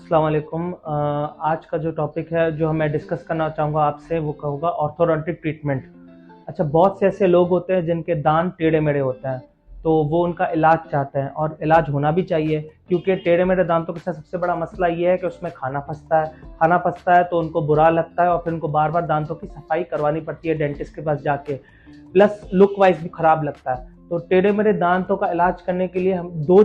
अस्सलाम वालेकुम। आज का जो टॉपिक है जो मैं डिस्कस करना चाहूँगा आपसे वो होगा ऑर्थोडोंटिक ट्रीटमेंट। अच्छा, बहुत से ऐसे लोग होते हैं जिनके दांत टेढ़े मेढ़े होते हैं, तो वो उनका इलाज चाहते हैं और इलाज होना भी चाहिए, क्योंकि टेढ़े मेढ़े दांतों के साथ सबसे बड़ा मसला ये है कि उसमें खाना फंसता है तो उनको बुरा लगता है और फिर उनको बार बार दांतों की सफाई करवानी पड़ती है डेंटिस्ट के पास जाके, प्लस लुक वाइज भी खराब लगता है। तो टेढ़े मेढ़े दांतों का इलाज करने के लिए हम दो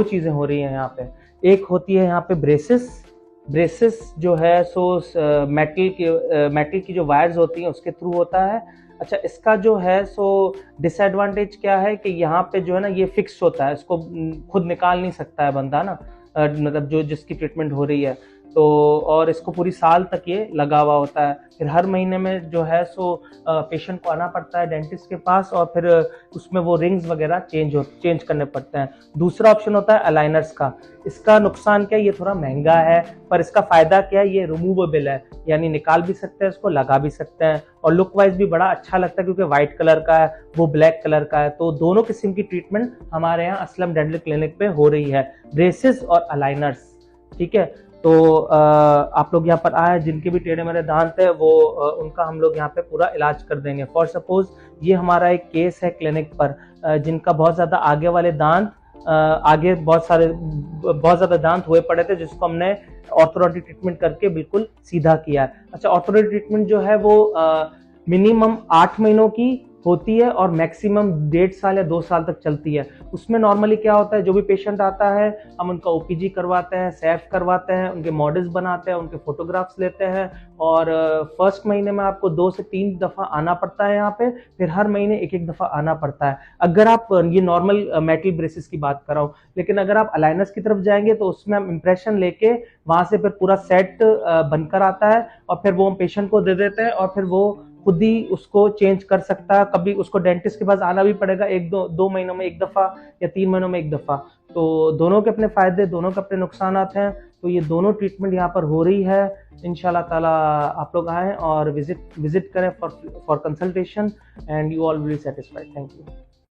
चीज़ें हो रही हैं यहाँ पे। एक होती है यहाँ पे ब्रेसेस। ब्रेसेस जो है सो मेटल की जो वायर्स होती हैं उसके थ्रू होता है। अच्छा, इसका जो है सो डिसएडवांटेज क्या है कि यहाँ पे जो है ना ये फिक्स होता है, इसको खुद निकाल नहीं सकता है बंदा ना, मतलब जो जिसकी ट्रीटमेंट हो रही है तो, और इसको पूरी साल तक ये लगा हुआ होता है। फिर हर महीने में जो है सो पेशेंट को आना पड़ता है डेंटिस्ट के पास और फिर उसमें वो रिंग्स वगैरह चेंज करने पड़ते हैं। दूसरा ऑप्शन होता है अलाइनर्स का। इसका नुकसान क्या है, ये थोड़ा महंगा है, पर इसका फायदा क्या है, ये रिमूवेबल है, यानी निकाल भी सकते हैं, इसको लगा भी सकते हैं और लुक वाइज भी बड़ा अच्छा लगता है क्योंकि व्हाइट कलर का है, वो ब्लैक कलर का है। तो दोनों किस्म की ट्रीटमेंट हमारे यहाँ असलम डेंटल क्लिनिक पे हो रही है, ब्रेसेस और अलाइनर्स। ठीक है, तो आप लोग यहाँ पर आए, जिनके भी टेढ़े मेढ़े दांत है वो उनका हम लोग यहाँ पे पूरा इलाज कर देंगे। फॉर सपोज ये हमारा एक केस है क्लिनिक पर, जिनका बहुत ज़्यादा आगे वाले दांत आगे बहुत ज़्यादा दांत हुए पड़े थे, जिसको हमने ऑर्थोडोंटिक ट्रीटमेंट करके बिल्कुल सीधा किया है। अच्छा, ऑर्थोडोंटिक ट्रीटमेंट जो है वो मिनिमम 8 महीनों की होती है और मैक्सिमम 1.5 साल या 2 साल तक चलती है। उसमें नॉर्मली क्या होता है, जो भी पेशेंट आता है हम उनका ओपीजी करवाते हैं, सैफ करवाते हैं, उनके मॉडल्स बनाते हैं, उनके फोटोग्राफ्स लेते हैं और फर्स्ट महीने में आपको 2 से 3 दफ़ा आना पड़ता है यहाँ पे, फिर हर महीने एक दफ़ा आना पड़ता है। अगर आप ये नॉर्मल मेटल ब्रेसेस की बात कर रहा हूँ, लेकिन अगर आप अलाइनर्स की तरफ जाएंगे तो उसमें हम इम्प्रेशन लेके वहाँ से फिर पूरा सेट बनकर आता है और फिर वो हम पेशेंट को दे देते हैं और फिर वो खुद ही उसको चेंज कर सकता है। कभी उसको डेंटिस्ट के पास आना भी पड़ेगा, दो महीनों में एक दफ़ा या 3 महीनों में एक दफ़ा। तो दोनों के अपने फ़ायदे, दोनों के अपने नुकसानात हैं। तो ये दोनों ट्रीटमेंट यहाँ पर हो रही है। इंशाल्लाह ताला आप लोग आएँ और विजिट करें for consultation and you all will be satisfied. Thank you.